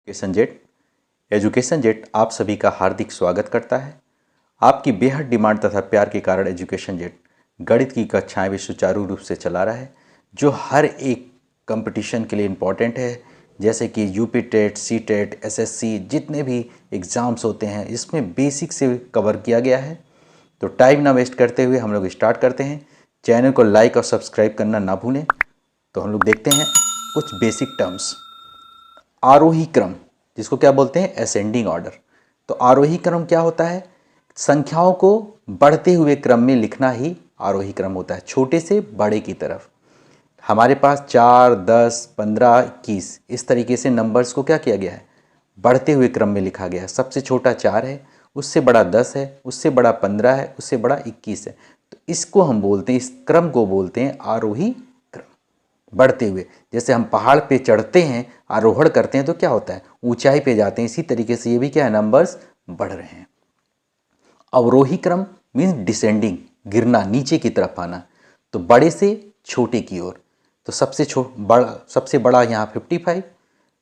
Education jet education jet आप सभी का हार्दिक स्वागत करता है। आपकी बेहद डिमांड तथा प्यार के कारण एजुकेशन जेट गणित की कक्षाएं भी सुचारू रूप से चला रहा है, जो हर एक कंपटीशन के लिए इम्पॉर्टेंट है। जैसे कि UP TET, C TET, SSC, जितने भी एग्ज़ाम्स होते हैं इसमें बेसिक से कवर किया गया है। तो टाइम ना वेस्ट करते हुए हम लोग स्टार्ट करते हैं। चैनल को लाइक और सब्सक्राइब करना ना भूलें। तो हम लोग देखते हैं कुछ बेसिक टर्म्स। आरोही क्रम, जिसको क्या बोलते हैं, असेंडिंग ऑर्डर। तो आरोही क्रम क्या होता है? संख्याओं को बढ़ते हुए क्रम में लिखना ही आरोही क्रम होता है, छोटे से बड़े की तरफ। हमारे पास 4, 10, 15, 21 इस तरीके से नंबर्स को क्या किया गया है, बढ़ते हुए क्रम में लिखा गया है। सबसे छोटा 4 है, उससे बड़ा 10 है, उससे बड़ा 15 है, उससे बड़ा 21 है। तो इसको हम बोलते हैं, इस क्रम को बोलते हैं आरोही क्रम, बढ़ते हुए। जैसे हम पहाड़ पे चढ़ते हैं, आरोहण करते हैं तो क्या होता है, ऊंचाई पे जाते हैं। इसी तरीके से ये भी क्या है, नंबर्स बढ़ रहे हैं। अवरोही क्रम मीन्स डिसेंडिंग, गिरना, नीचे की तरफ आना। तो बड़े से छोटे की ओर। तो सबसे बड़ा यहाँ 55,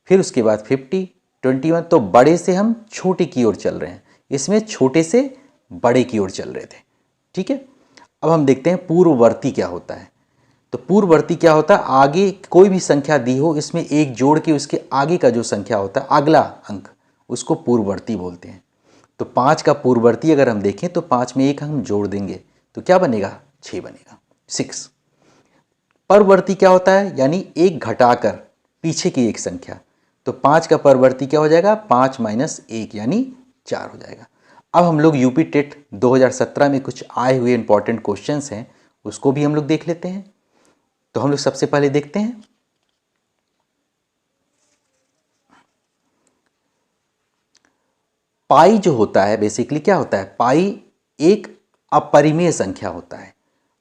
फिर उसके बाद 50, 21। तो बड़े से हम छोटे की ओर चल रहे हैं, इसमें छोटे से बड़े की ओर चल रहे थे। ठीक है। अब हम देखते हैं पूर्ववर्ती क्या होता है। तो पूर्ववर्ती क्या होता है, आगे कोई भी संख्या दी हो, इसमें एक जोड़ के उसके आगे का जो संख्या होता है, अगला अंक, उसको पूर्ववर्ती बोलते हैं। तो 5 का पूर्ववर्ती अगर हम देखें तो 5 में एक हम जोड़ देंगे तो क्या बनेगा, 6 बनेगा, 6। परवर्ती क्या होता है, यानी एक घटाकर पीछे की एक संख्या। तो 5 का परवर्ती क्या हो जाएगा, 5 माइनस 1 यानी 4 हो जाएगा। अब हम लोग यूपी टेट 2017 में कुछ आए हुए इंपॉर्टेंट क्वेश्चंस हैं, उसको भी हम लोग देख लेते हैं। तो हम लोग सबसे पहले देखते हैं पाई जो होता है, बेसिकली क्या होता है, पाई एक अपरिमेय संख्या होता है,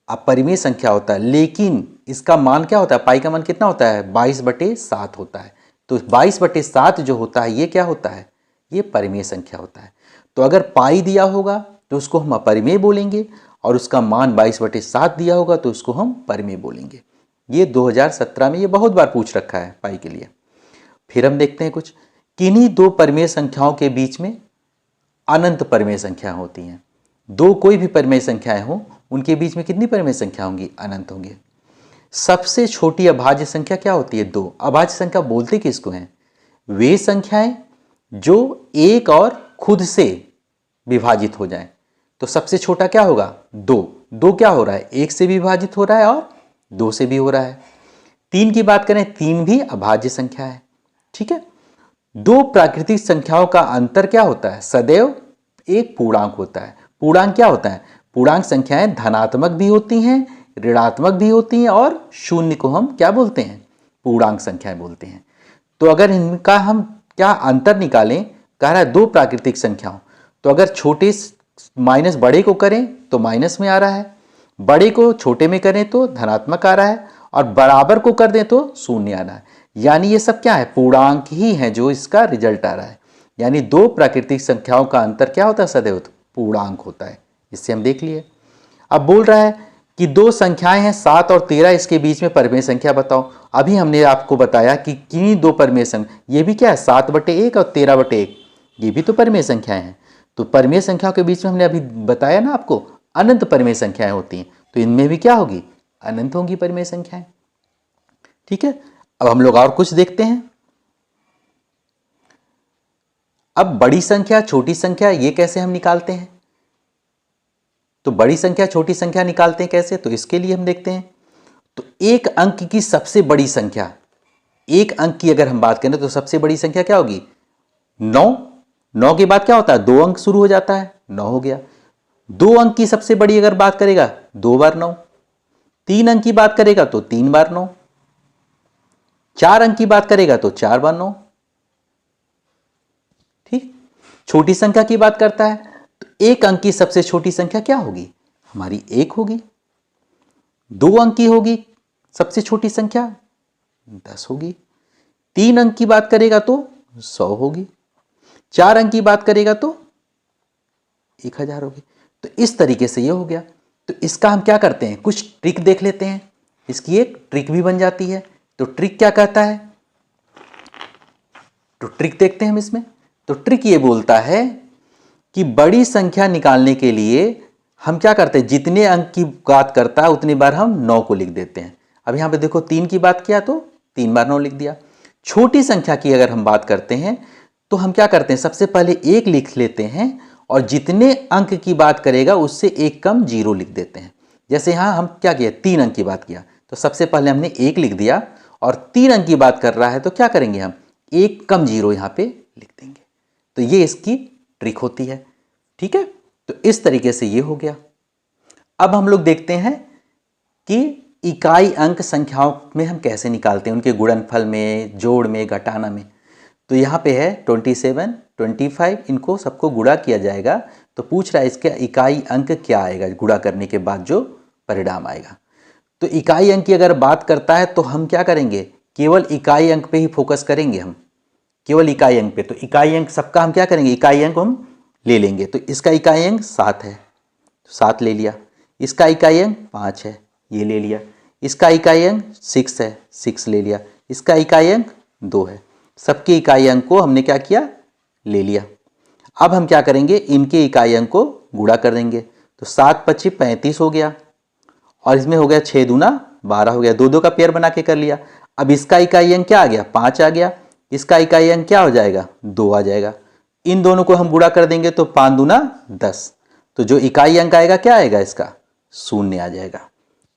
अपरिमेय संख्या होता है। लेकिन इसका मान क्या होता है, पाई का मान कितना होता है, 22/7 होता है। तो 22/7 जो होता है ये क्या होता है, ये परिमेय संख्या होता है। तो अगर पाई दिया होगा तो उसको हम अपरिमेय बोलेंगे, और उसका मान 22/7 दिया होगा तो उसको हम परिमेय बोलेंगे। ये 2017 में ये बहुत बार पूछ रखा है पाई के लिए। फिर हम देखते हैं कुछ, किन्हीं दो परिमेय संख्याओं के बीच में अनंत परिमेय संख्या होती हैं। दो कोई भी परिमेय संख्याएं हो, उनके बीच में कितनी परिमेय संख्या होंगी, अनंत होंगे। सबसे छोटी अभाज्य संख्या क्या होती है, 2। अभाज्य संख्या बोलते किसको हैं, वे संख्याएं जो एक और खुद से विभाजित हो जाएं। तो सबसे छोटा क्या होगा, 2। 2 क्या हो रहा है, 1 से भी विभाजित हो रहा है और 2 से भी हो रहा है। 3 की बात करें, 3 भी अभाज्य संख्या है। ठीक है। दो प्राकृतिक संख्याओं का अंतर क्या होता है, सदैव एक पूर्णांक होता है। पूर्णांक क्या होता है, पूर्णांक संख्याएं धनात्मक भी होती हैं, ऋणात्मक भी होती हैं, और शून्य को हम क्या बोलते हैं, पूर्णांक संख्याएं बोलते हैं। तो अगर इनका हम क्या अंतर निकालें, कह रहा है दो प्राकृतिक संख्याओं, तो अगर छोटे माइनस बड़े को करें तो माइनस में आ रहा है, बड़े को छोटे में करें तो धनात्मक आ रहा है, और बराबर को कर दें तो शून्य आ रहा है। यानी ये सब क्या है, पूर्णांक ही है जो इसका रिजल्ट आ रहा है। यानी दो प्राकृतिक संख्याओं का अंतर क्या होता है, सदैव पूर्णांक होता है। इससे हम देख लिए। अब बोल रहा है कि दो संख्याएं हैं 7 और 13, इसके बीच में परिमेय संख्या बताओ। अभी हमने आपको बताया कि किन्हीं दो परिमेय संख्या, ये भी क्या है, 7/1 और 13/1, ये भी तो परिमेय संख्याएं हैं। तो परिमेय संख्याओं के बीच में हमने अभी बताया ना आपको, अनंत परिमेय संख्याएं होती हैं। तो इनमें भी क्या होगी, अनंत होंगी परिमेय संख्याएं। ठीक है। अब हम लोग और कुछ देखते हैं। अब बड़ी संख्या छोटी संख्या ये कैसे हम निकालते हैं, तो बड़ी संख्या छोटी संख्या निकालते हैं कैसे, तो इसके लिए हम देखते हैं। तो एक अंक की सबसे बड़ी संख्या, एक अंक की अगर हम बात करें तो सबसे बड़ी संख्या क्या होगी, 9। 9 के बाद क्या होता है, 2 अंक शुरू हो जाता है, 9 हो गया। 2 अंक की सबसे बड़ी अगर बात करेगा, 2 बार 9। 3 अंक की बात करेगा तो 3 बार 9। 4 अंक की बात करेगा तो 4 बार 9। ठीक। छोटी संख्या की बात करता है तो एक अंक की सबसे छोटी संख्या क्या होगी, हमारी 1 होगी। 2 अंक की होगी सबसे छोटी संख्या 10 होगी। 3 अंक की बात करेगा तो 100 होगी। 4 अंक की बात करेगा तो 1000 होगी। तो इस तरीके से ये हो गया। तो इसका हम क्या करते हैं, कुछ ट्रिक देख लेते हैं। इसकी एक ट्रिक भी बन जाती है। तो ट्रिक क्या कहता है, तो ट्रिक देखते हैं हम इसमें। तो ट्रिक ये बोलता है कि बड़ी संख्या निकालने के लिए हम क्या करते हैं, जितने अंक की बात करता है उतनी बार हम 9 को लिख देते हैं। अब यहाँ पे देखो 3 की बात किया तो 3 बार 9 लिख दिया। छोटी संख्या की अगर हम बात करते हैं तो हम क्या करते हैं, सबसे पहले 1 लिख लेते हैं और जितने अंक की बात करेगा उससे 1 कम 0 लिख देते हैं। जैसे यहाँ हम क्या किया, 3 अंक की बात किया तो सबसे पहले हमने 1 लिख दिया और 3 अंक की बात कर रहा है तो क्या करेंगे, हम 1 कम 0 यहाँ पे लिख देंगे। तो ये इसकी ट्रिक होती है। ठीक है, तो इस तरीके से ये हो गया। अब हम लोग देखते हैं कि इकाई अंक संख्याओं में हम कैसे निकालते हैं, उनके गुणनफल में, जोड़ में, घटाना में। तो यहाँ पे है 27, 25, इनको सबको गुणा किया जाएगा। तो पूछ रहा है इसका इकाई अंक क्या आएगा, गुणा करने के बाद जो परिणाम आएगा। तो इकाई अंक की अगर बात करता है तो हम क्या करेंगे, केवल इकाई अंक पे ही फोकस करेंगे, हम केवल इकाई अंक पे। तो इकाई अंक सबका हम क्या करेंगे, इकाई अंक हम ले लेंगे। तो इसका इकाई अंक 7 है, 7 ले लिया। इसका इकाई अंक 5 है, ये ले लिया। इसका इकाई अंक 6 है, 6 ले लिया। इसका इकाई अंक 2 है। सबके इकाई अंक को हमने क्या किया, ले लिया। अब हम क्या करेंगे, इनके इकाई अंक को गुणा कर देंगे। तो 7 × 25 35 हो गया और इसमें हो गया 6 दूना 12 हो गया। 2 का पेयर बना के कर लिया। अब इसका इकाई अंक क्या आ गया, 5 आ गया। इसका इकाई अंक क्या हो जाएगा, 2 आ जाएगा। इन दोनों को हम गुणा कर देंगे तो 5 दूना 10। तो जो इकाई अंक आएगा क्या आएगा, इसका 0 आ जाएगा।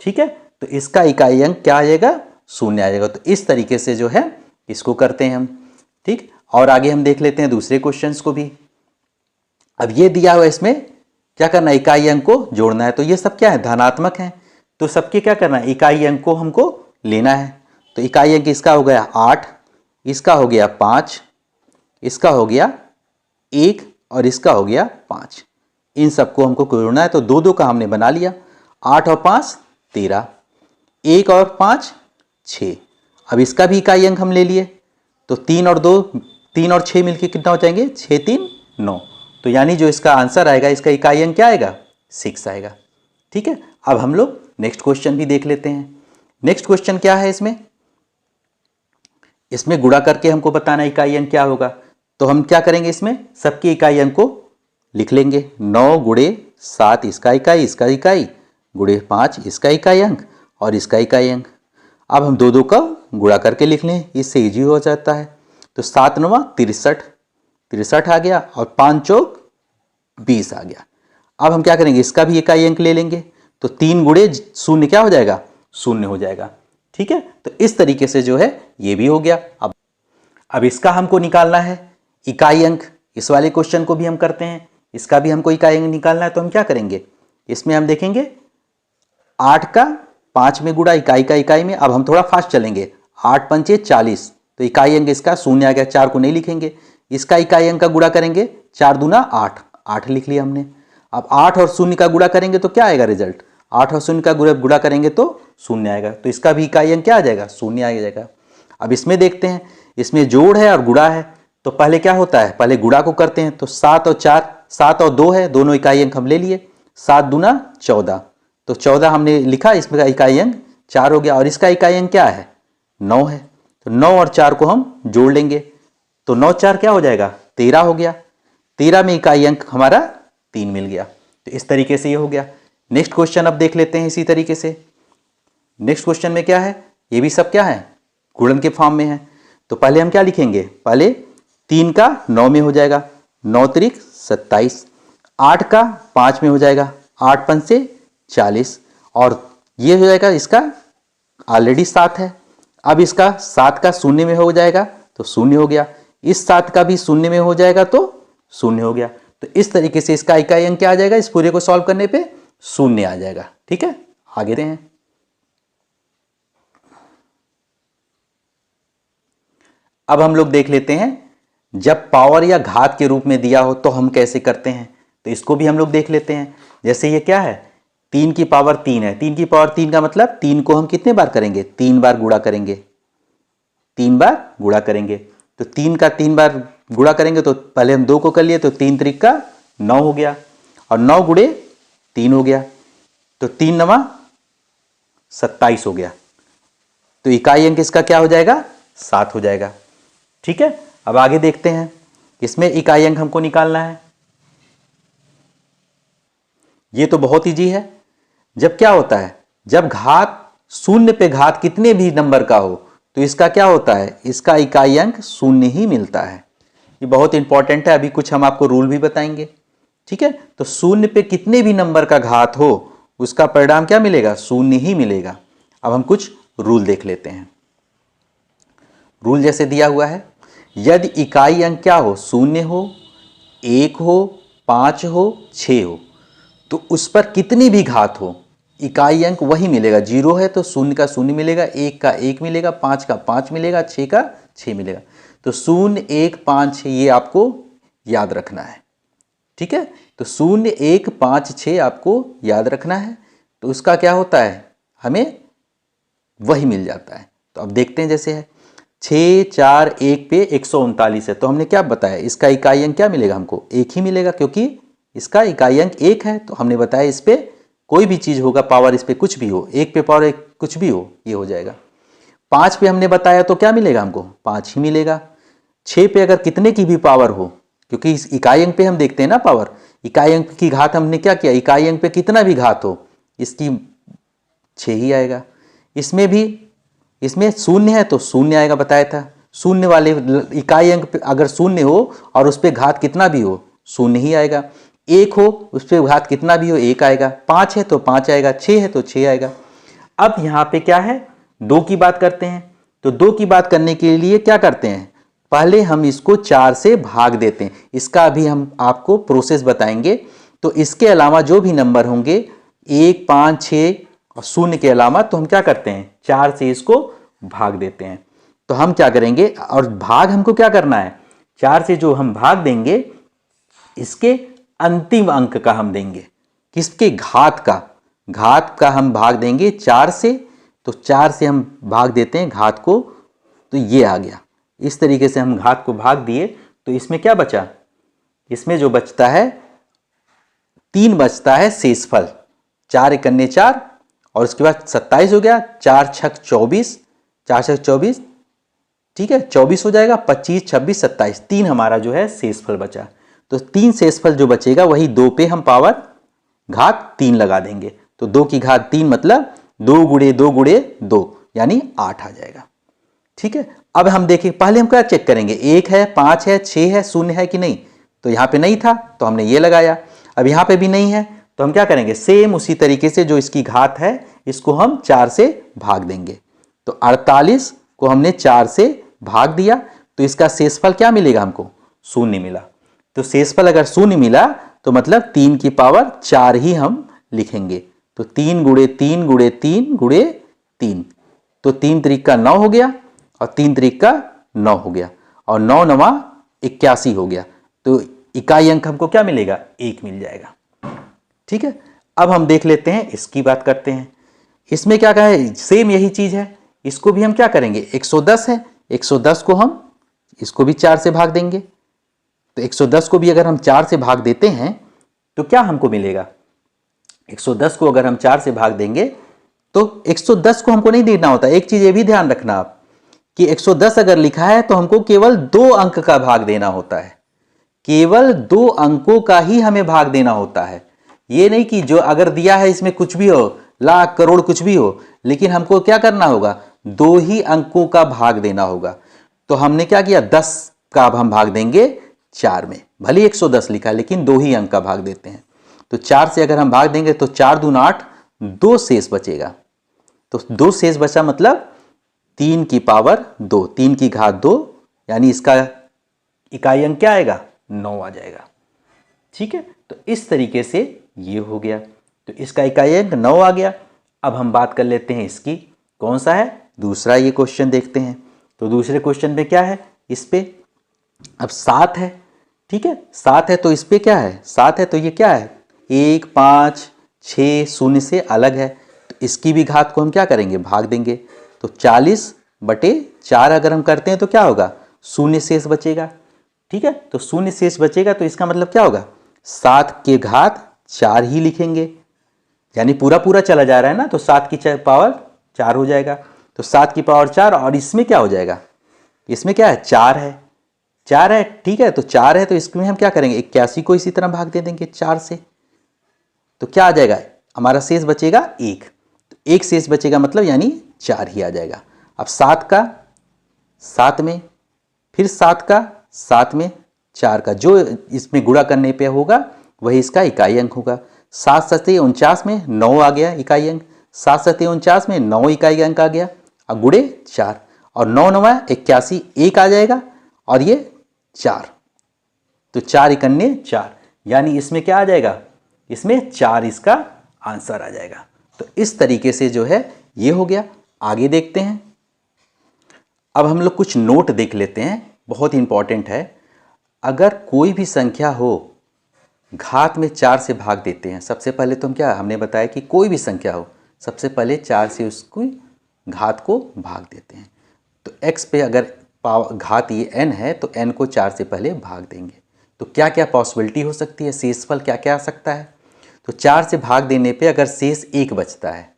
ठीक है, तो इसका इकाई अंक क्या आ जाएगा, 0 आ जाएगा। तो इस तरीके से जो है इसको करते हैं हम। ठीक, और आगे हम देख लेते हैं दूसरे क्वेश्चंस को भी। अब ये दिया हुआ, इसमें क्या करना है, इकाई अंक को जोड़ना है। तो ये सब क्या है, धनात्मक है। तो सबके क्या करना है, इकाई अंक को हमको लेना है। तो इकाई अंक इसका हो गया 8, इसका हो गया 5, इसका हो गया 1 और इसका हो गया 5। इन सबको हमको जोड़ना है। तो 2 का हमने बना लिया। 8 और 5 13, 1 और 5 6। अब इसका भी इकाई अंक हम ले लिए। तो 3 और 2, 3 और 6 मिलके कितना हो जाएंगे, 6 3 9। तो यानी जो इसका आंसर आएगा, इसका इकाई अंक क्या आएगा, 6 आएगा। ठीक है, अब हम लोग नेक्स्ट क्वेश्चन भी देख लेते हैं। नेक्स्ट क्वेश्चन क्या है, इसमें गुणा करके हमको बताना इकाई अंक क्या होगा। तो हम क्या करेंगे, इसमें सबके इकाई अंक को लिख लेंगे। 9 × 7 इसका इकाई, इसका इकाई, × 5 इसका इकाई अंक और इसका इकाई अंक। अब हम 2 का गुणा करके लिख लें, इससे ईजी हो जाता है। तो 7 × 9 63, 63 आ गया और 5 चौक 20 आ गया। अब हम क्या करेंगे, इसका भी इकाई अंक ले लेंगे। तो 3 × 0 क्या हो जाएगा, 0 हो जाएगा। ठीक है, तो इस तरीके से जो है ये भी हो गया। अब इसका हमको निकालना है इकाई अंक। इस वाले क्वेश्चन को भी हम करते हैं, इसका भी हमको इकाई अंक निकालना है। तो हम क्या करेंगे, इसमें हम देखेंगे 8 का 5 में गुणा, इकाई का इकाई में। अब हम थोड़ा फास्ट चलेंगे। 8 × 5 = 40, तो इकाई अंक इसका 0 आ गया। 4 को नहीं लिखेंगे। इसका इकाई अंक का गुणा करेंगे, 4 दूना 8, 8 लिख लिया हमने। अब 8 और 0 का गुणा करेंगे तो क्या आएगा रिजल्ट, 8 और 0 का गुणा करेंगे तो 0 आएगा। तो इसका भी इकाई अंक क्या आ जाएगा, 0 आ जाएगा। अब इसमें देखते हैं, इसमें जोड़ है और गुणा है। तो पहले क्या होता है, पहले गुणा को करते हैं। तो 7 और 4, 7 और 2 है, दोनों इकाई अंक हम ले लिए। 7 दूना 14, तो 14 हमने लिखा, इसमें इकाई अंक 4 हो गया। और इसका इकाई अंक क्या है, 9 है। तो 9 और 4 को हम जोड़ लेंगे। तो 9 4 क्या हो जाएगा, 13 हो गया। 13 में इकाई अंक हमारा 3 मिल गया। तो इस तरीके से ये हो गया। नेक्स्ट क्वेश्चन अब देख लेते हैं इसी तरीके से। नेक्स्ट क्वेश्चन में क्या है, ये भी सब क्या है, गुणन के फॉर्म में है। तो पहले हम क्या लिखेंगे, पहले 3 का 9 में हो जाएगा, 9 त्रिक 27। 8 का 5 में हो जाएगा, 8 5 से 40। और ये हो जाएगा, इसका ऑलरेडी 7 है। अब इसका 7 का 0 में हो जाएगा तो 0 हो गया। इस 7 का भी 0 में हो जाएगा तो 0 हो गया। तो इस तरीके से इसका इकाई अंक क्या आ जाएगा, इस पूरे को सॉल्व करने पे 0 आ जाएगा। ठीक है, आगे हैं। अब हम लोग देख लेते हैं, जब पावर या घात के रूप में दिया हो तो हम कैसे करते हैं। तो इसको भी हम लोग देख लेते हैं। जैसे ये क्या है, 3 की पावर 3 है। 3 की पावर 3 का मतलब 3 को हम कितने बार करेंगे, 3 बार गुणा करेंगे, 3 बार गुणा करेंगे। तो 3 का 3 बार गुणा करेंगे। तो पहले हम 2 को कर लिए, तो 3 त्रिक का 9 हो गया और 9 × 3 हो गया। तो 3 9 27 हो गया। तो इकाई अंक इसका क्या हो जाएगा, 7 हो जाएगा। ठीक है, अब आगे देखते हैं, इसमें इकाई अंक हमको निकालना है। ये तो बहुत इजी है। जब क्या होता है, जब घात शून्य पे घात कितने भी नंबर का हो तो इसका क्या होता है, इसका इकाई अंक शून्य ही मिलता है। ये बहुत इंपॉर्टेंट है, अभी कुछ हम आपको रूल भी बताएंगे। ठीक है, तो शून्य पे कितने भी नंबर का घात हो उसका परिणाम क्या मिलेगा, शून्य ही मिलेगा। अब हम कुछ रूल देख लेते हैं। रूल जैसे दिया हुआ है, यदि इकाई अंक क्या हो, शून्य हो, 1 हो, 5 हो, 6 हो, तो उस पर कितनी भी घात हो इकाई अंक वही मिलेगा। 0 है तो शून्य का शून्य मिलेगा, 1 का 1 मिलेगा, 5 का 5 मिलेगा, 6 का 6 मिलेगा। तो 0, 1, 5, 6 ये आपको याद रखना है। ठीक है, तो 0, 1, 5, 6 आपको याद रखना है। तो उसका क्या होता है, हमें वही मिल जाता है। तो अब देखते हैं, जैसे है 6, 4, 1 पे 139 है, तो हमने क्या बताया, इसका इकाई अंक क्या मिलेगा, हमको 1 ही मिलेगा, क्योंकि इसका इकाई अंक 1 है। तो हमने बताया इस पे कोई भी चीज़ होगा, पावर इस पे कुछ भी हो, 1 पे पावर 1 कुछ भी हो, ये हो जाएगा। 5 पे हमने बताया तो क्या मिलेगा, हमको 5 ही मिलेगा। 6 पे अगर कितने की भी पावर हो, क्योंकि इस इकाई अंक पे हम देखते हैं ना पावर, इकाई अंक की घात हमने क्या किया, इकाई अंक पे कितना भी घात हो इसकी 6 ही आएगा। इसमें भी, इसमें शून्य है तो शून्य आएगा, बताया था। शून्य वाले इकाई अंक पे अगर शून्य हो और उस पर घात कितना भी हो शून्य ही आएगा। 1 हो उस पर घात कितना भी हो 1 आएगा। 5 है तो 5 आएगा, 6 है तो 6 आएगा। अब यहाँ पे क्या है, 2 की बात करते हैं। तो 2 की बात करने के लिए क्या करते हैं, पहले हम इसको 4 से भाग देते हैं। इसका भी हम आपको प्रोसेस बताएंगे। तो इसके अलावा जो भी नंबर होंगे 1, 5, 6 और 0 के अलावा, तो हम क्या करते हैं 4 से इसको भाग देते हैं। तो हम क्या करेंगे, और भाग हमको क्या करना है, 4 से जो हम भाग देंगे इसके अंतिम अंक का हम देंगे, किसके, घात का हम भाग देंगे 4 से। तो 4 से हम भाग देते हैं घात को, तो ये आ गया। इस तरीके से हम घात को भाग दिए। तो इसमें क्या बचा, इसमें जो बचता है 3 बचता है शेषफल। 4 एकन्ने 4 और उसके बाद 27 हो गया, 4 छक 24, 4 छक 24, ठीक है 24 हो जाएगा, 25, 26, 27, 3 हमारा जो है शेषफल बचा। तो 3 शेषफल जो बचेगा वही 2 पे हम पावर घात 3 लगा देंगे। तो 2 की घात 3 मतलब 2 गुणे 2 गुणे 2 यानी 8 आ जाएगा। ठीक है, अब हम देखें, पहले हम क्या चेक करेंगे, 1 है, 5 है, 6 है, 0 है कि नहीं। तो यहाँ पे नहीं था तो हमने ये लगाया। अब यहाँ पे भी नहीं है तो हम क्या करेंगे, सेम उसी तरीके से जो इसकी घात है इसको हम 4 से भाग देंगे। तो 48 को हमने 4 से भाग दिया, तो इसका शेषफल क्या मिलेगा, हमको 0 मिला। तो शेषफल अगर 0 मिला तो मतलब 3 की पावर 4 ही हम लिखेंगे। तो 3 गुणे 3 गुणे 3 गुणे 3, तो 3 त्रिक का 9 हो गया और 3 त्रिक का 9 हो गया और 9 9 81 हो गया। तो इकाई अंक हमको क्या मिलेगा, 1 मिल जाएगा। ठीक है, अब हम देख लेते हैं, इसकी बात करते हैं। इसमें क्या कहा है, सेम यही चीज है। इसको भी हम क्या करेंगे, 110 है, 110 को हम इसको भी 4 से भाग देंगे। तो 110 को भी अगर हम 4 से भाग देते हैं तो क्या हमको मिलेगा, 110 को अगर हम 4 से भाग देंगे तो 110 को हमको नहीं देना होता। एक चीज ये भी ध्यान रखना आप कि 110 अगर लिखा है तो हमको केवल 2 अंक का भाग देना होता है, केवल 2 अंकों का ही हमें भाग देना होता है। ये नहीं कि जो अगर दिया है इसमें कुछ भी हो, लाख करोड़ कुछ भी हो, लेकिन हमको क्या करना होगा, 2 ही अंकों का भाग देना होगा। तो हमने क्या किया, 10 का अब हम भाग देंगे 4 में, भले 110 लिखा है लेकिन 2 ही अंक का भाग देते हैं। तो 4 से अगर हम भाग देंगे तो 4 दूना 8, 2 शेष बचेगा। तो 2 शेष बचा मतलब 3 की पावर 2, 3 की घात 2, यानी इसका इकाई अंक क्या आएगा, 9 आ जाएगा। ठीक है, तो इस तरीके से ये हो गया। तो इसका इकाई अंक 9 आ गया। अब हम बात कर लेते हैं इसकी, कौन सा है, दूसरा ये क्वेश्चन देखते हैं। तो दूसरे क्वेश्चन पे क्या है, इस पे अब 7 है। ठीक है, 7 है तो इस पे क्या है, 7 है तो ये क्या है, 1, 5, 6 0 से अलग है। तो इसकी भी घात को हम क्या करेंगे, भाग देंगे। तो 40/4 अगर हम करते हैं तो क्या होगा, 0 शेष बचेगा। ठीक है, तो 0 शेष बचेगा तो इसका मतलब क्या होगा, 7 के घात 4 ही लिखेंगे, यानी पूरा पूरा चला जा रहा है ना, तो 7 की पावर 4 हो जाएगा। तो 7 की पावर 4 और इसमें क्या हो जाएगा, इसमें क्या है 4 है, 4 है, ठीक है, तो 4 है तो इसमें हम क्या करेंगे, 81 को इसी तरह भाग दे देंगे 4 से, तो क्या आ जाएगा, हमारा शेष बचेगा 1, तो 1 शेष बचेगा मतलब यानी 4 ही आ जाएगा। अब 7 का 7 में, फिर 7 का 7 में, 4 का जो इसमें गुणा करने पे होगा वही इसका इकाई अंक होगा। 7 सत्ते 49 में 9 आ गया इकाई अंक, 7 सत्ते 49 में 9 इकाई अंक आ गया, अब गुणे 4, और 9 9 81, 1 आ जाएगा और ये 4, तो 4 इकन्ने 4, यानी इसमें क्या आ जाएगा, इसमें 4 इसका आंसर आ जाएगा। तो इस तरीके से जो है ये हो गया। आगे देखते हैं, अब हम लोग कुछ नोट देख लेते हैं, बहुत इंपॉर्टेंट है। अगर कोई भी संख्या हो घात में 4 से भाग देते हैं, सबसे पहले तो हम क्या, हमने बताया कि कोई भी संख्या हो सबसे पहले 4 से उसको घात को भाग देते हैं। तो x पे अगर घात ये n है तो n को 4 से पहले भाग देंगे, तो क्या क्या पॉसिबिलिटी हो सकती है, शेषफल क्या क्या आ सकता है। तो 4 से भाग देने पे अगर शेष 1 बचता है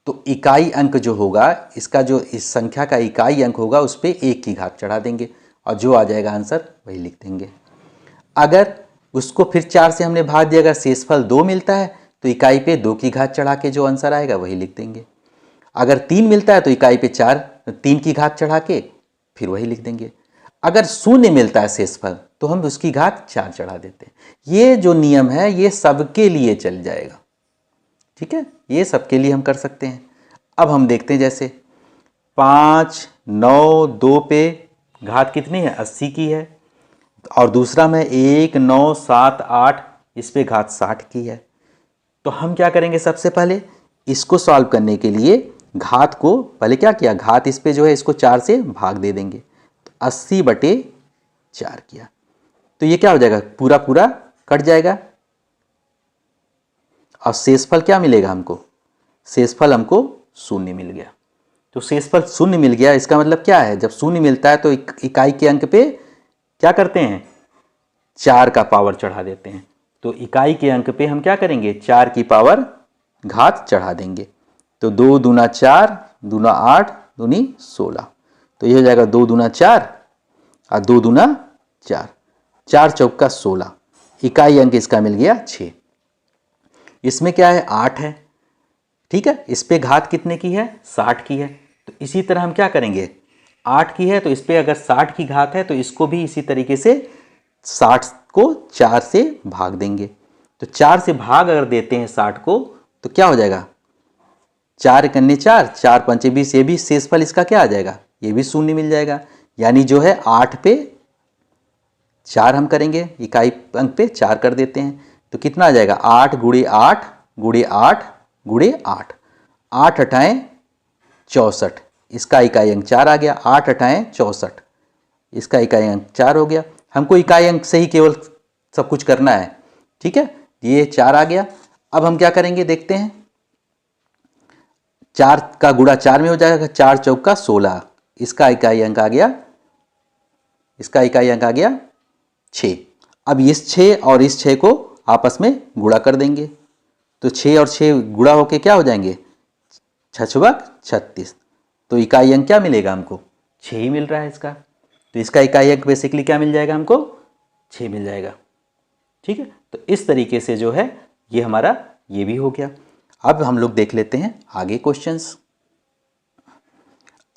तो इकाई अंक जो होगा इसका, जो इस संख्या का इकाई अंक होगा उस पर 1 की घात चढ़ा देंगे और जो आ जाएगा आंसर वही लिख देंगे। अगर उसको फिर 4 से हमने भाग दिया, अगर शेषफल 2 मिलता है तो इकाई पे 2 की घात चढ़ा के जो आंसर आएगा वही लिख देंगे। अगर 3 मिलता है तो इकाई पे 3 की घात चढ़ा के फिर वही लिख देंगे। अगर 0 मिलता है शेषफल तो हम उसकी घात 4 चढ़ा देते हैं। ये जो नियम है ये सबके लिए चल जाएगा, ठीक है, ये सबके लिए हम कर सकते हैं। अब हम देखते हैं, जैसे 5 9 2 पे घात कितनी है, 80 की है, और दूसरा में 1 9 7 8 इस पे घात 60 की है। तो हम क्या करेंगे, सबसे पहले इसको सॉल्व करने के लिए घात को पहले क्या किया, घात इस पे जो है इसको 4 से भाग दे देंगे, तो 80/4 किया, तो ये क्या हो जाएगा, पूरा पूरा कट जाएगा और शेषफल क्या मिलेगा हमको, शेषफल हमको 0 मिल गया। तो शेषफल 0 मिल गया, इसका मतलब क्या है, जब 0 मिलता है तो इकाई के अंक पे क्या करते हैं, 4 का पावर चढ़ा देते हैं। तो इकाई के अंक पे हम क्या करेंगे, 4 की पावर घात चढ़ा देंगे। तो 2 दूना 4, दूना 8, दूनी 16, तो ये हो जाएगा 2 दूना 4 और 2 दूना 4, 4 चौका 16, इकाई अंक इसका मिल गया 6। इसमें क्या है, 8 है, ठीक है, इस पे घात कितने की है, 60 की है। तो इसी तरह हम क्या करेंगे, 8 की है तो इस पे अगर 60 की घात है तो इसको भी इसी तरीके से 60 को 4 से भाग देंगे। तो 4 से भाग अगर देते हैं 60 को तो क्या हो जाएगा, 4 कन्ने 4, 4 पंचे 20, ये भी शेषफल इसका क्या आ जाएगा, ये भी 0 मिल जाएगा। यानी जो है 8 पे 4 हम करेंगे, इकाई अंक पे 4 कर देते हैं, तो कितना आ जाएगा, 8 गुणे 8 गुणे 8 गुणे 8, 8 अठाएँ 64, इसका इकाई अंक 4 आ गया, 8 अठाएँ 64, इसका इकाई अंक 4 हो गया। हमको इकाई अंक से ही केवल सब कुछ करना है, ठीक है, ये 4 आ गया। अब हम क्या करेंगे देखते हैं, 4 का गुणा 4 में हो जाएगा, 4 चौका 16, इसका इकाई अंक आ गया, इसका इकाई अंक आ गया 6। अब इस 6 और इस 6 को आपस में गुणा कर देंगे, तो 6 और 6 गुणा होके क्या हो जाएंगे, 6 36, तो इकाई अंक क्या मिलेगा हमको, 6 ही मिल रहा है इसका। तो इसका इकाई अंक बेसिकली क्या मिल जाएगा हमको, 6 मिल जाएगा, ठीक है। तो इस तरीके से जो है ये हमारा ये भी हो गया। अब हम लोग देख लेते हैं आगे क्वेश्चंस।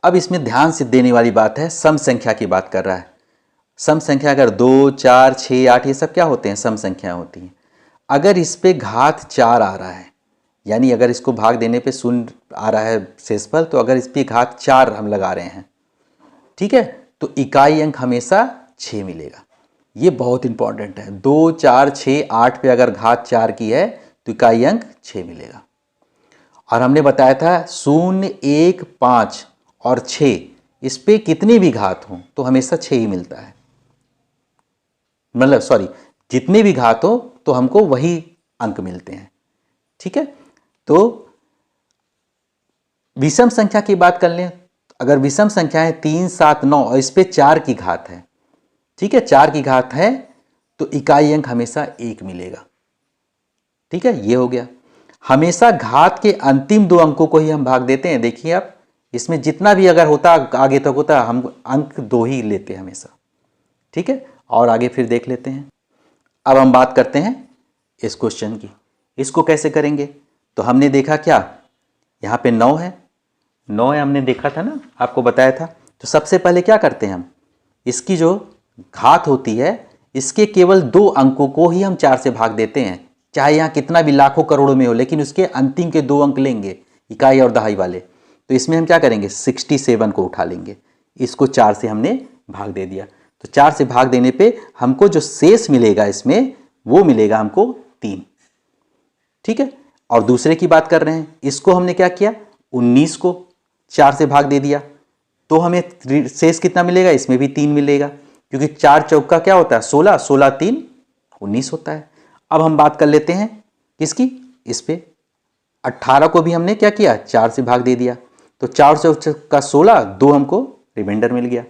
अब इसमें ध्यान से देने वाली बात है, सम संख्या की बात कर रहा है। सम संख्या अगर 2 4 6 8 ये सब क्या होते हैं, सम संख्या होती हैं। अगर इस पे घात 4 आ रहा है, यानी अगर इसको भाग देने पे 0 आ रहा है शेषफल, तो अगर इस पे घात 4 हम लगा रहे हैं, ठीक है, तो इकाई अंक हमेशा 6 मिलेगा। ये बहुत इंपॉर्टेंट है, 2 4 6 8 पे अगर घात 4 की है तो इकाई अंक 6 मिलेगा। और हमने बताया था 0 1 5 और 6 इस पे कितनी भी घात हो तो हमेशा 6 ही मिलता है, मतलब सॉरी, जितने भी घात हो तो हमको वही अंक मिलते हैं, ठीक है। तो विषम संख्या की बात कर लें, अगर विषम संख्या है 3 7 9 और इस पे 4 की घात है, ठीक है, 4 की घात है तो इकाई अंक हमेशा 1 मिलेगा, ठीक है, ये हो गया। हमेशा घात के अंतिम 2 अंकों को ही हम भाग देते हैं। देखिए आप, इसमें जितना भी अगर होता आगे तक होता हम अंक 2 ही लेते हैं हमेशा, ठीक है, और आगे फिर देख लेते हैं। अब हम बात करते हैं इस क्वेश्चन की। इसको कैसे करेंगे? तो हमने देखा क्या, यहाँ पे 9 है, 9 है, हमने देखा था ना, आपको बताया था। तो सबसे पहले क्या करते हैं हम, इसकी जो घात होती है इसके केवल 2 अंकों को ही हम 4 से भाग देते हैं, चाहे यहाँ कितना भी लाखों करोड़ों में हो, लेकिन उसके अंतिम के 2 अंक लेंगे, इकाई और दहाई वाले। तो इसमें हम क्या करेंगे, 67 को उठा लेंगे, इसको 4 से हमने भाग दे दिया। तो 4 से भाग देने पे हमको जो शेष मिलेगा इसमें, वो मिलेगा हमको 3। ठीक है, और दूसरे की बात कर रहे हैं, इसको हमने क्या किया, 19 को 4 से भाग दे दिया, तो हमें शेष कितना मिलेगा, इसमें भी 3 मिलेगा, क्योंकि 4 चौका क्या होता है, 16, 16 3 19 होता है। अब हम बात कर लेते हैं किसकी, इस पे 18 को भी हमने क्या किया, 4 से भाग दे दिया, तो 4 चौका 16, 2 हमको रिमाइंडर मिल गया।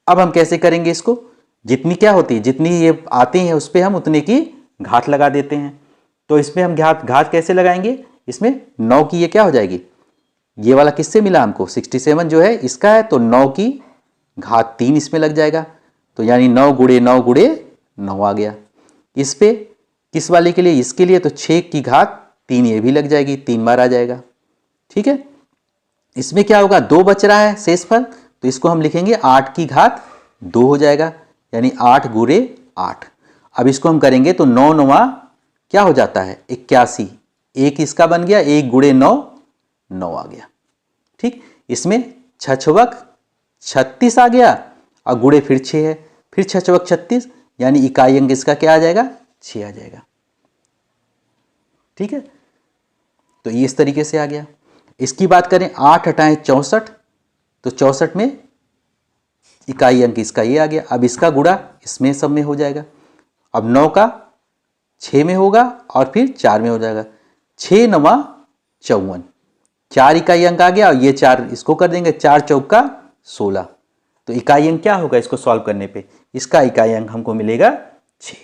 अब हम कैसे करेंगे इसको, जितनी क्या होती है, जितनी ये आते हैं उस पर हम उतने की घात लगा देते हैं। तो इसमें हम घात कैसे लगाएंगे, इसमें 9 की ये क्या हो जाएगी, ये वाला किससे मिला हमको, 67 जो है इसका है, तो 9 की घात 3 इसमें लग जाएगा, तो यानी 9 गुणे 9 गुणे 9 आ गया। इस पे किस वाले के लिए, इसके लिए, तो 6 की घात 3 ये भी लग जाएगी, 3 बार आ जाएगा। ठीक है, इसमें क्या होगा, 2 बच रहा है शेषफल, तो इसको हम लिखेंगे 8 की घात 2 हो जाएगा, यानी 8 गुणे 8। अब इसको हम करेंगे तो 9 9 क्या हो जाता है, 81, एक इसका बन गया, 1 गुणे 9 9 आ गया। ठीक, इसमें 6 छवक 36 आ गया, और गुणे फिर 6 है, फिर 6 छवक 36, यानी इकाई अंक इसका क्या आ जाएगा, 6 आ जाएगा। ठीक है, तो ये इस तरीके से आ गया। इसकी बात करें, 8 हटाएं 64, तो 64 में इकाई अंक इसका ये आ गया। अब इसका गुणा इसमें सब में हो जाएगा, अब 9 का 6 में होगा और फिर 4 में हो जाएगा, 6 9 54, 4 इकाई अंक आ गया, और ये 4 इसको कर देंगे, 4 चौका 16, तो इकाई अंक क्या होगा, इसको सॉल्व करने पे इसका इकाई अंक हमको मिलेगा 6।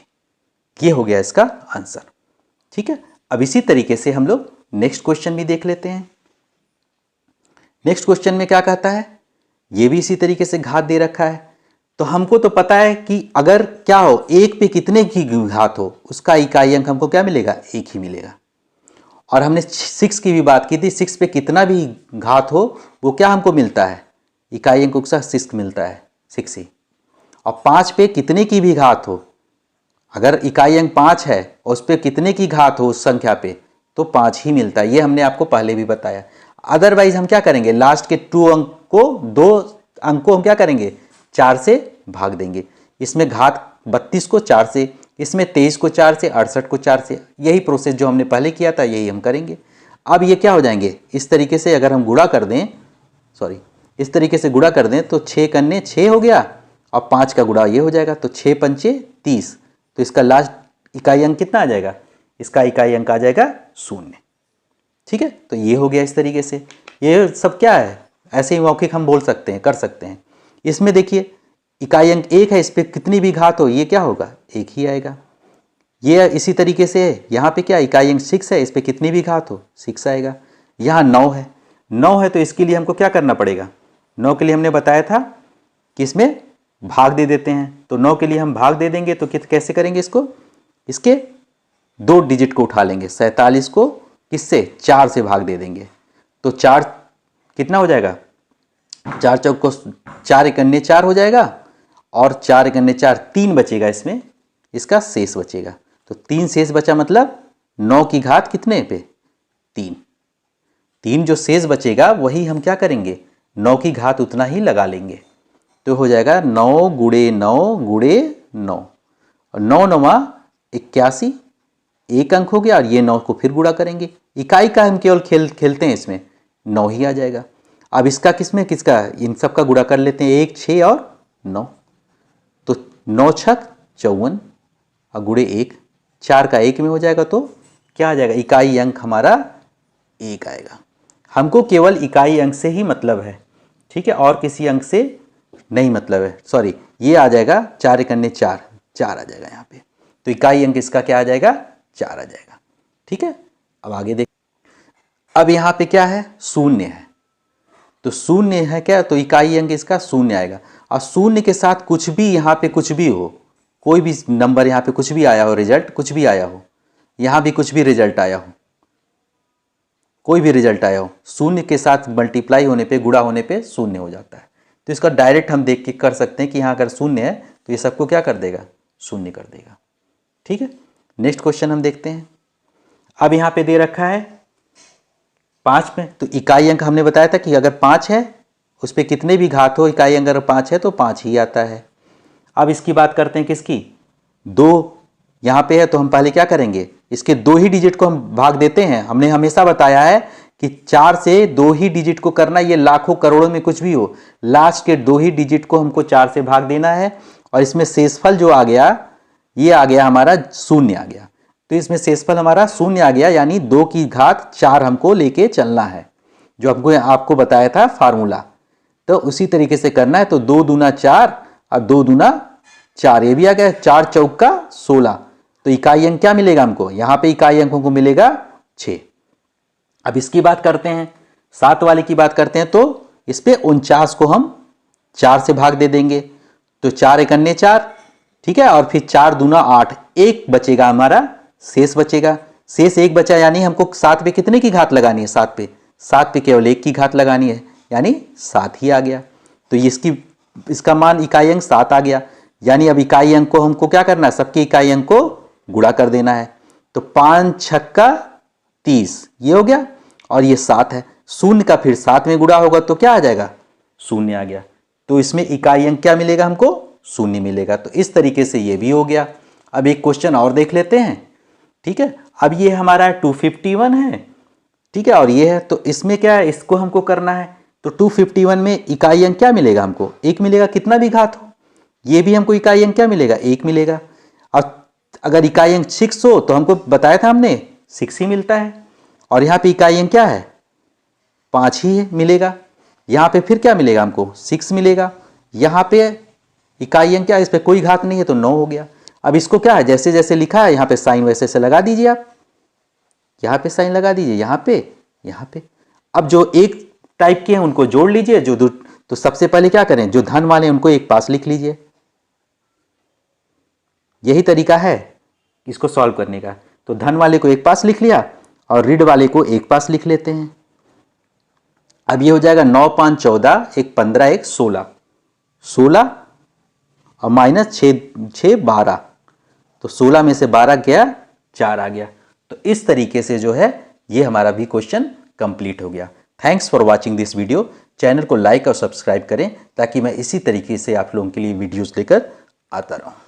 ये हो गया इसका आंसर। ठीक है, अब इसी तरीके से हम लोग नेक्स्ट क्वेश्चन भी देख लेते हैं। नेक्स्ट क्वेश्चन में क्या कहता है, ये भी इसी तरीके से घात दे रखा है। तो हमको तो पता है कि अगर क्या हो, 1 पे कितने की घात हो, उसका इकाई अंक हमको क्या मिलेगा, 1 ही मिलेगा। और हमने 6 की भी बात की थी, 6 पे कितना भी घात हो वो क्या हमको मिलता है, इकाई अंक उसका 6 मिलता है, 6 ही। और 5 पे कितने की भी घात हो, अगर इकाई अंक 5 है और उस पर कितने की घात हो उस संख्या पे, तो 5 ही मिलता है, ये हमने आपको पहले भी बताया। अदरवाइज हम क्या करेंगे, लास्ट के 2 अंक को, 2 अंक को हम क्या करेंगे, 4 से भाग देंगे। इसमें घात 32 को 4 से, इसमें 23 को 4 से, 68 को 4 से, यही प्रोसेस जो हमने पहले किया था यही हम करेंगे। अब ये क्या हो जाएंगे, इस तरीके से अगर हम गुणा कर दें, सॉरी इस तरीके से गुणा कर दें, तो 6 कन्ने 6 हो गया, और 5 का गुणा ये हो जाएगा, तो 6 पंचे 30, तो इसका लास्ट इकाई अंक कितना आ जाएगा, इसका इकाई अंक आ जाएगा 0। ठीक है, तो ये हो गया इस तरीके से। ये सब क्या है, ऐसे ही मौखिक हम बोल सकते हैं, कर सकते हैं। इसमें देखिए इकाई अंक 1 है, इस पर कितनी भी घात हो ये क्या होगा, 1 ही आएगा। ये इसी तरीके से यहाँ पे क्या, इकाई अंक 6 है, इस पर कितनी भी घात हो 6 आएगा। यहाँ 9 है, 9 है, तो इसके लिए हमको क्या करना पड़ेगा, 9 के लिए हमने बताया था कि इसमें भाग दे देते हैं, तो 9 के लिए हम भाग दे देंगे, तो कैसे करेंगे इसको, इसके 2 डिजिट को उठा लेंगे, 47 को किससे, 4 से भाग दे देंगे, तो 4 कितना हो जाएगा, 4 चौक को 4 एकन्ने 4 हो जाएगा, और 4 एकन्ने 4 3 बचेगा, इसमें इसका शेष बचेगा, तो 3 शेष बचा, मतलब 9 की घात कितने पे, 3। 3 जो शेष बचेगा वही हम क्या करेंगे, 9 की घात उतना ही लगा लेंगे, तो हो जाएगा 9 गुणे 9 गुणे 9, और 9 9 81, एक अंक हो गया, और ये 9 को फिर गुणा करेंगे, इकाई का हम केवल खेलते हैं, इसमें 9 ही आ जाएगा। अब इसका किसमें किसका, इन सब का गुणा कर लेते हैं, 1 6 और 9, तो 9 छक 54, और गुणे 1, 4 का 1 में हो जाएगा, तो क्या आ जाएगा, इकाई अंक हमारा 1 आएगा। हमको केवल इकाई अंक से ही मतलब है, ठीक है, और किसी अंक से नहीं मतलब है, सॉरी ये आ जाएगा 4 एकन्ने 4, 4 आ जाएगा यहाँ पे, तो इकाई अंक इसका क्या आ जाएगा, 4 आ जाएगा। ठीक है, अब आगे देख, अब यहाँ पे क्या है, 0 है, तो 0 है क्या, तो इकाई अंक इसका 0 आएगा। और शून्य के साथ कुछ भी यहाँ पे कुछ भी हो, कोई भी नंबर यहाँ पे कुछ भी आया हो, रिजल्ट कुछ भी आया हो, यहाँ भी कुछ भी रिजल्ट आया हो, कोई भी रिजल्ट आया हो, शून्य के साथ मल्टीप्लाई होने पे, गुणा होने पे शून्य हो जाता है। तो इसका डायरेक्ट हम देख के कर सकते हैं कि यहाँ अगर शून्य है तो ये सबको क्या कर देगा, शून्य कर देगा। ठीक है, नेक्स्ट क्वेश्चन हम देखते हैं। अब यहाँ पे दे रखा है 5 में, तो इकाई अंक हमने बताया था कि अगर 5 है उस पर कितने भी घात हो, इकाई अंक अगर 5 है तो 5 ही आता है। अब इसकी बात करते हैं किसकी, 2 यहाँ पे है तो हम पहले क्या करेंगे, इसके 2 ही डिजिट को हम भाग देते हैं। हमने हमेशा बताया है कि 4 से 2 ही डिजिट को करना, ये लाखों करोड़ों में कुछ भी हो, लास्ट के 2 ही डिजिट को हमको 4 से भाग देना है। और इसमें शेषफल जो आ गया, ये आ गया हमारा शून्य आ गया, तो इसमें शेषफल हमारा शून्य आ गया, यानी 2 की घात 4 हमको लेके चलना है, जो हमको आपको बताया था फार्मूला। तो उसी तरीके से करना है। तो 2 दूना 4 और 2 दूना 4, ये भी आ गया, 4 चौका 16। तो इकाई अंक क्या मिलेगा हमको, यहाँ पे इकाई अंकों को मिलेगा 6। अब इसकी बात करते हैं, 7 वाले की बात करते हैं, तो इस पे 49 को हम 4 से भाग दे देंगे, तो 4 एकन्ने 4, ठीक है, और फिर 4 दूना 8, 1 बचेगा हमारा, शेष बचेगा, शेष 1 बचा, यानी हमको 7 पे कितने की घात लगानी है, 7 पे केवल 1 की घात लगानी है, यानी 7 ही आ गया। तो इसका मान इकाई अंक 7 आ गया, यानी अब इकाई अंक को हमको क्या करना है, सबके इकाई अंक को गुणा कर देना है। तो 5 छक्का 30, ये हो गया, और ये 7 है, शून्य का फिर 7 में गुणा होगा तो क्या आ जाएगा, शून्य आ गया। तो इसमें इकाई अंक क्या मिलेगा हमको, शून्य मिलेगा। तो इस तरीके से ये भी हो गया। अब एक क्वेश्चन और देख लेते हैं। ठीक है, अब ये हमारा 251 है, ठीक है, और ये है, तो इसमें क्या है, इसको हमको करना है। तो 251 में इकाई अंक क्या मिलेगा हमको, 1 मिलेगा, कितना भी घात हो। ये भी हमको इकाई अंक क्या मिलेगा, 1 मिलेगा। और अगर इकाई अंक 6 हो तो हमको बताया था हमने 6 ही मिलता है, और यहाँ पे इकाई अंक क्या है, 5 ही है, मिलेगा। यहाँ पे फिर क्या मिलेगा हमको, 6 मिलेगा। यहाँ पे इकाई अंक क्या है, इस पर कोई घात नहीं है तो 9 हो गया। अब इसको क्या है, जैसे जैसे लिखा है यहाँ पे साइन वैसे से लगा दीजिए, आप यहाँ पे साइन लगा दीजिए, यहाँ पे। अब जो एक टाइप के हैं उनको जोड़ लीजिए, तो सबसे पहले क्या करें, जो धन वाले उनको एक पास लिख लीजिए। यही तरीका है इसको सॉल्व करने का। तो धन वाले को एक पास लिख लिया और ऋण वाले को एक पास लिख लेते हैं। अब ये हो जाएगा 9 5 14, 1 15, 1 16 और माइनस 6 12, तो 16 में से 12 गया, 4 आ गया। तो इस तरीके से जो है ये हमारा भी क्वेश्चन कंप्लीट हो गया। Thanks for watching this video. Channel को लाइक और सब्सक्राइब करें ताकि मैं इसी तरीके से आप लोगों के लिए वीडियोस लेकर आता रहूं।